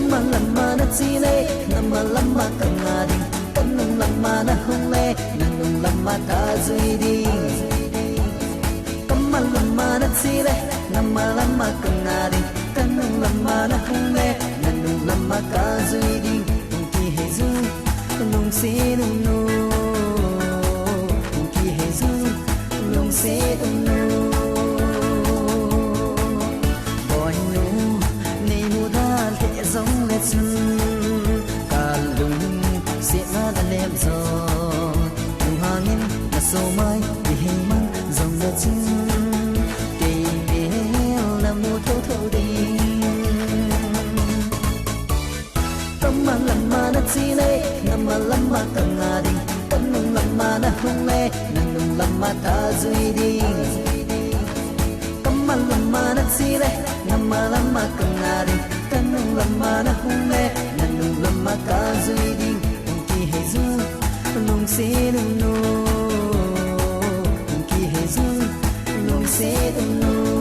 Kama lama na chile nama lama kangadi kanung lama na hungle nanung lama ta zui di Kama lama na chile nama lama kangadi kanung lama na hungle nanung lama ka zui di ki hezu nung se nung no ki hezu nung se nung no giống lệ xuân cả lùng sẽ na đã lem gió cùng hàng in là sâu mai vì hình mang dòng lệ xuân kỳ bé là mùa thâu thâu đi tâm mang làm mà nó chi lệ nằm mà làm mà càng ngà đi tâm nung làm mà nó hung lệ nàng nung làm mà ta duy đi tâm mang làm mà nó chi lệ nằm mà làm mà càng ngà đi kanung lama na hungle nanung lama ka zui ding ki hezu nung se nung no ki hezu nung se nung no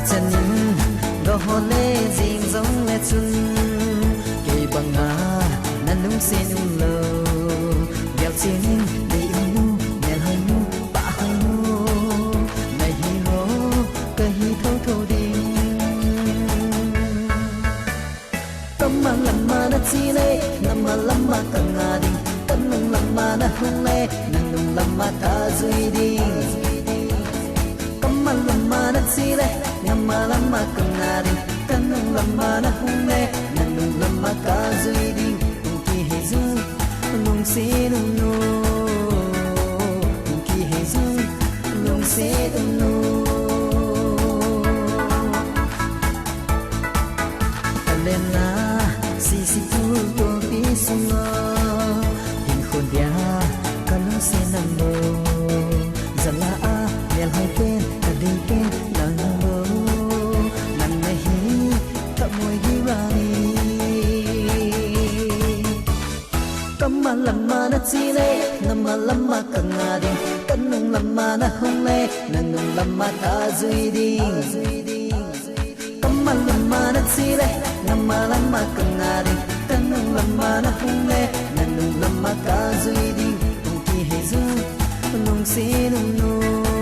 chân gò hồ lê dinh giống lê xuân cây bằng ngà năn nung xin nung lơ nghèo xin đi nu nghèo hơi nu bạ hơi nu này hi hô cây hi thâu thâu đi tâm mang làm mà na chi lê nằm mà làm mà càng ngà đi tâm nung làm mà na hung lê nang nung làm mà ta duy đi tâm mang làm mà na chi lê nama lama kangari kanung lama na hungle nanung lama ka zui di ki hezu nung se nung no ki hezu nung se nung no alena si tu to pi sunga hin khon dia kanu se nang no zala a mel hai ken kadin ken nang Kama lama na chile nama lama kangadi kanung lama na hungle nanung lama ta zui di Kama lama na chile nama lama kangadi kanung lama na hungle nanung lama ka zui di ki hezu nung se nung no